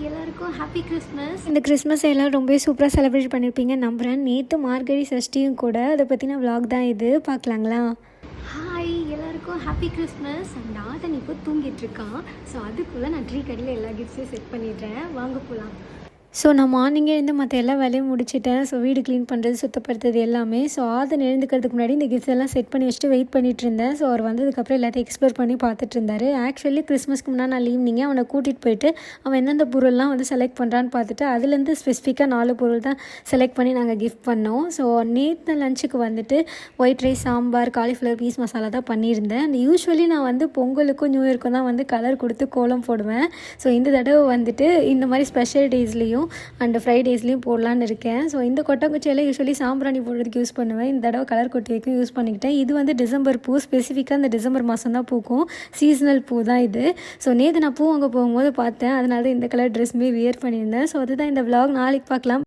எல்லாருக்கும் happy Christmas. இந்த Christmas எல்லாம் ரொம்ப சூப்பராக செலிப்ரேட் பண்ணியிருப்பீங்க நம்புகிறேன். நேற்று மார்கழி சஷ்டியும் கூட, அதை பற்றின விலாக் தான் இது. பார்க்கலாங்களா? ஹாய், எல்லாருக்கும் ஹாப்பி கிறிஸ்மஸ். நாதன் இப்போ தூங்கிட்டு இருக்கான். ஸோ அதுக்குள்ளே நான் ட்ரீ கடையில் எல்லா கிஃப்ட்ஸையும் செட் பண்ணிடுறேன். வாங்க போகலாம். ஸோ நான் மார்னிங்கே இருந்து மற்ற எல்லா வேலையும் முடிச்சிட்டேன். ஸோ வீடு க்ளீன் பண்ணுறது, சுத்தப்படுத்துறது எல்லாமே. ஸோ ஆதன் எழுந்துக்கிறதுக்கு முன்னாடி இந்த கிஃப்ட்ஸ் எல்லாம் செட் பண்ணி வச்சுட்டு வெயிட் பண்ணிட்டு இருந்தேன். ஸோ அவர் வந்ததுக்கப்புறம் எல்லாத்தையும் எக்ஸ்ப்ளோர் பண்ணி பார்த்துட்டு இருந்தார். ஆக்சுவலி கிறிஸ்மஸ்க்கு முன்னாடி நான் ஈவினிங்கே அவனை கூட்டிகிட்டு போயிட்டு அவன் எந்தெந்த பொருள்லாம் வந்து செலக்ட் பண்ணுறான்னு பார்த்துட்டு அதுலேருந்து ஸ்பெசிஃபிக்காக 4 பொருள் தான் செலக்ட் பண்ணி நாங்கள் கிஃப்ட் பண்ணோம். ஸோ நேற்று லஞ்சுக்கு வந்துட்டு white rice, sambar, cauliflower peas masala தான் பண்ணியிருந்தேன். அந்த யூஸ்வலி நான் வந்து பொங்கலுக்கும் நியூ இயர்க்கும் தான் வந்து கலர் கொடுத்து கோலம் போடுவேன். ஸோ இந்த தடவை வந்துட்டு இந்த மாதிரி ஸ்பெஷல் டேஸ்லேயும் அண்ட் ஃப்ரைடேஸ்லேயும் போடலான்னு இருக்கேன். ஸோ இந்த கொட்டாங்குச்சியெல்லாம் யூஸ்வலி சாம்பிராணி போடுறதுக்கு யூஸ் பண்ணுவேன். இந்த தடவை கலர் கொட்டி வைக்கும் யூஸ் பண்ணிக்கிட்டேன். இது வந்து டிசம்பர் பூ, ஸ்பெசிஃபிக்காக இந்த டிசம்பர் மாதம் தான் பூக்கும். சீசனல் பூ தான் இது. ஸோ நேற்று நான் பூ அங்கே போகும்போது பார்த்தேன். அதனால தான் இந்த கலர் ட்ரெஸ்ஸுமே வியர் பண்ணியிருந்தேன். ஸோ அதுதான் இந்த விலாக். நாளைக்கு பார்க்கலாம்.